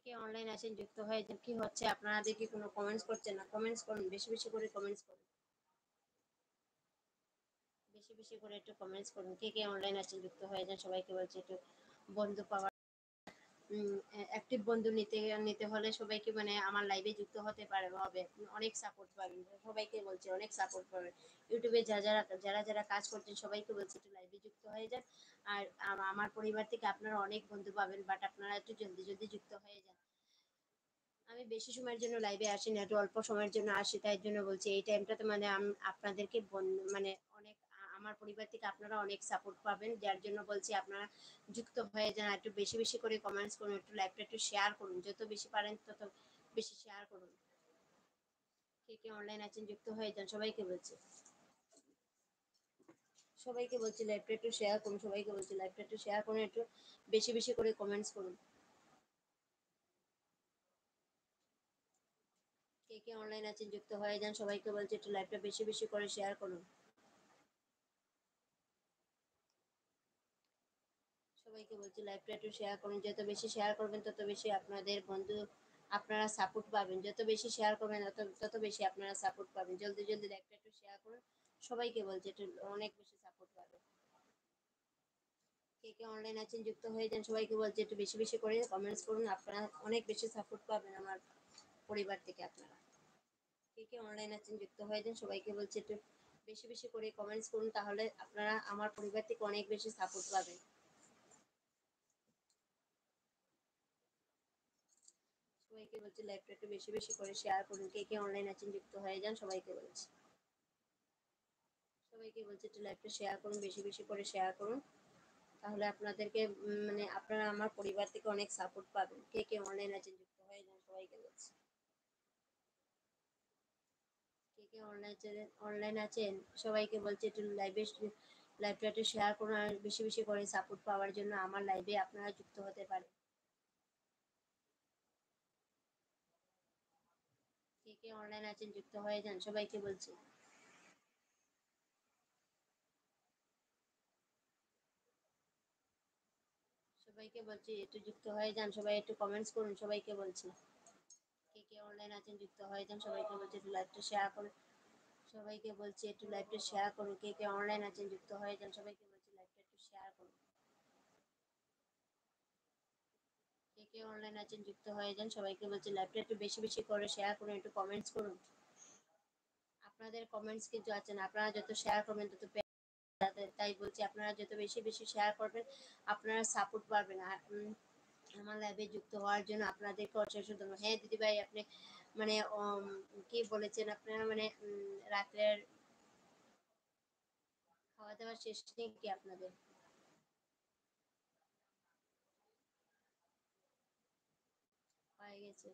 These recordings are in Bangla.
কে অনলাইন আছেন যুক্ত হয়ে যান। কি হচ্ছে আপনারা দেখি কোনো কমেন্টস করছেন না, কমেন্টস করুন, বেশি বেশি করে কমেন্টস করুন, বেশি বেশি করে একটু কমেন্টস করুন। কে অনলাইন আছেন যুক্ত হয়ে যান। সবাইকে বলছি একটু বন্ধু পাওয়ার অ্যাক্টিভ বন্ধু নিতে নিতে হলে সবাইকে মানে আমার লাইভে যুক্ত হতে পারে হবে, অনেক সাপোর্ট পাবেন। সবাইকে বলছি অনেক সাপোর্ট পাবেন। ইউটিউবে যারা কাজ করছেন সবাইকে বলছি একটু লাইভে যুক্ত হয়ে যান। আর আমার পরিবার থেকে আপনারা অনেক বন্ধু পাবেন, বাট আপনারা একটু জলদি জলদি যুক্ত হয়ে যান। আমি বেশি সময়ের জন্য লাইভে আসি না, একটু অল্প সময়ের জন্য আসি, তাই জন্য বলছি এই টাইমটাতে মানে আপনাদেরকে মানে অনেক আমার পরিবার থেকে আপনারা অনেক সাপোর্ট পাবেন, যার জন্য বলছি আপনারা যুক্ত হয়ে যান। একটু বেশি বেশি করে কমেন্টস করুন, একটু লাইভটা একটু শেয়ার করুন, যত বেশি পারেন তত বেশি শেয়ার করুন। কে অনলাইন আছেন যুক্ত হয়ে যান। সবাইকে বলছি লাইভটা একটু শেয়ার করুন, সবাইকে বলছি লাইভটা একটু শেয়ার করুন, একটু বেশি বেশি করে কমেন্টস করুন। কে অনলাইন আছেন যুক্ত হয়ে যান। সবাইকে বলছি একটু লাইভটা বেশি বেশি করে শেয়ার করুন। সবাইকে বলছি লাইভটা একটু শেয়ার করুন, যত বেশি শেয়ার করবেন তত বেশি আপনাদের বন্ধু আপনারা সাপোর্ট পাবেন, যত বেশি শেয়ার করবেন তত বেশি আপনারা সাপোর্ট পাবেন। জলদি জলদি লাইভটা একটু শেয়ার করুন, সবাইকে বলছি একটু অনেক বেশি সাপোর্ট পাবেন। কে অনলাইন আছেন যুক্ত হয়ে যান। সবাইকে বলছি একটু বেশি বেশি করে কমেন্টস করুন, আপনারা অনেক বেশি সাপোর্ট পাবেন আমার পরিবার থেকে আপনারা। কে অনলাইন আছেন যুক্ত হয়ে যান। সবাইকে বলছি একটু বেশি বেশি করে কমেন্টস করুন, তাহলে আপনারা আমার পরিবার থেকে অনেক বেশি সাপোর্ট পাবেন। সবাইকে বলছি লাইভটা একটু বেশি বেশি করে শেয়ার করুন। কে অনলাইন আছেন যুক্ত হয়ে যান। সবাইকে বলছি একটু লাইভটা শেয়ার করুন, বেশি বেশি করে শেয়ার করুন, তাহলে আপনাদেরকে মানে আপনারা আমার পরিবার থেকে অনেক সাপোর্ট পাবেন। কে অনলাইন আছেন যুক্ত হয়ে যান। সবাইকে বলছি কে অনলাইন আছেন। সবাইকে বলছি একটু লাইভটা একটু শেয়ার করুন, আর বেশি বেশি করে সাপোর্ট পাওয়ার জন্য আমার লাইভে আপনারা যুক্ত হতে পারেন। কে অনলাইন আছেন যুক্ত হয়ে যান। সবাইকে বলছি একটু যুক্ত হয়ে যান, সবাই একটু কমেন্টস করুন। সবাইকে বলছি কে অনলাইন আছেন যুক্ত হয়ে যান। সবাইকে বলছি একটু লাইভটা শেয়ার করুন, সবাইকে বলছি একটু লাইভটা শেয়ার করুন। কে অনলাইন আছেন যুক্ত হয়ে যান। সবাইকে বলছি লাইভটা একটু শেয়ার করুন। কে অনলাইন আছেন যুক্ত হয়ে যান। সবাইকে বলছি লাইভটা একটু বেশি বেশি করে শেয়ার করুন, একটু কমেন্টস করুন। আপনাদের কমেন্টস কিন্তু আছেন, আপনারা যত শেয়ার করবেন তত তাই বলছি আপনারা যত বেশি বেশি শেয়ার করবেন আপনারা সাপোর্ট পাবেন। আর আমার লাইভে যুক্ত হওয়ার জন্য আপনাদেরকে অশেষ ধন্যবাদ। হ্যাঁ দিদি ভাই, আপনি মানে কি বলেছেন আপনারা মানে রাত্রের খাওয়া দাওয়া শেষ নেই কি আপনাদের? হয়ে গেছে,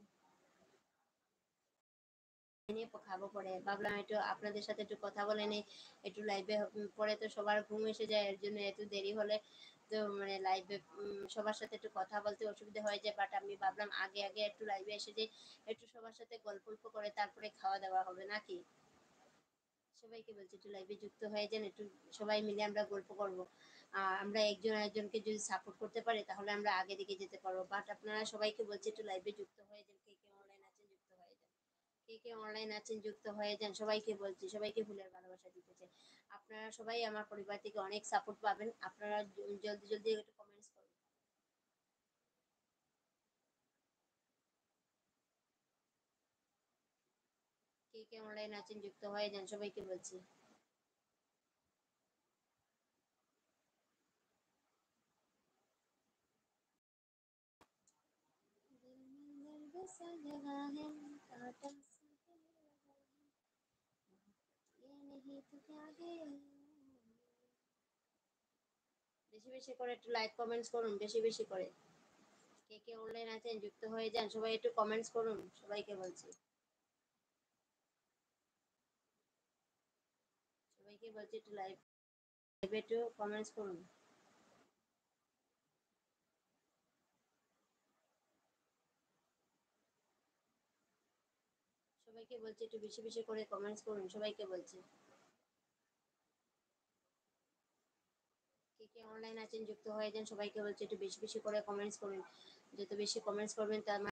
নিয়ে খাবো পরে। ভাবলাম একটু আপনাদের সাথে একটু কথা বলে নেই, একটু লাইভে পরে তো সবার ঘুম এসে যায়, এর জন্য একটু দেরি হলে তো মানে লাইভে সবার সাথে একটু কথা বলতে অসুবিধা হয়ে যায়, বাট আমি ভাবলাম আগে আগে একটু লাইভে এসে যে একটু সবার সাথে গল্প করে তারপরে খাওয়া দাওয়া হবে নাকি। সবাইকে বলছি একটু লাইভে যুক্ত হয়ে যান, একটু সবাই মিলে আমরা গল্প করব। আমরা একজন আরেকজনকে যদি সাপোর্ট করতে পারি তাহলে আমরা আগে দিকে যেতে পারবো, বাট আপনারা সবাইকে বলছি একটু লাইভে যুক্ত হয়ে যান। কে অনলাইন আছেন যুক্ত হয়ে যান। কে অনলাইন আছেন যুক্ত হয়ে যান। সবাইকে বলছি, সবাইকে ফুলের ভালোবাসা দিতে চাই। আপনারা সবাই আমার পরিবার থেকে অনেক সাপোর্ট পাবেন, আপনারা জলদি জলদি একটু কমেন্টস করুন। কে অনলাইন আছেন যুক্ত হয়ে যান। সবাইকে বলছি दिल में दर्द सा लगा है, कांटा सा है लगा है, ये नहीं तो क्या है। বেশি বেশি করে একটু লাইক কমেন্টস করুন, বেশি বেশি করে। কে অনলাইন আছেন যুক্ত হয়ে যান। সবাই একটু কমেন্টস করুন, সবাইকে বলছি সবাইকে বলছি একটু লাইভে একটু কমেন্টস করুন। সবাইকে বলছি একটু বেশি বেশি করে কমেন্টস করুন। সবাইকে বলছি কে অনলাইন আছেন যুক্ত হয়ে যান। সবাইকে বলছি একটু বেশি বেশি করে কমেন্টস করুন, যত বেশি কমেন্টস করবেন তার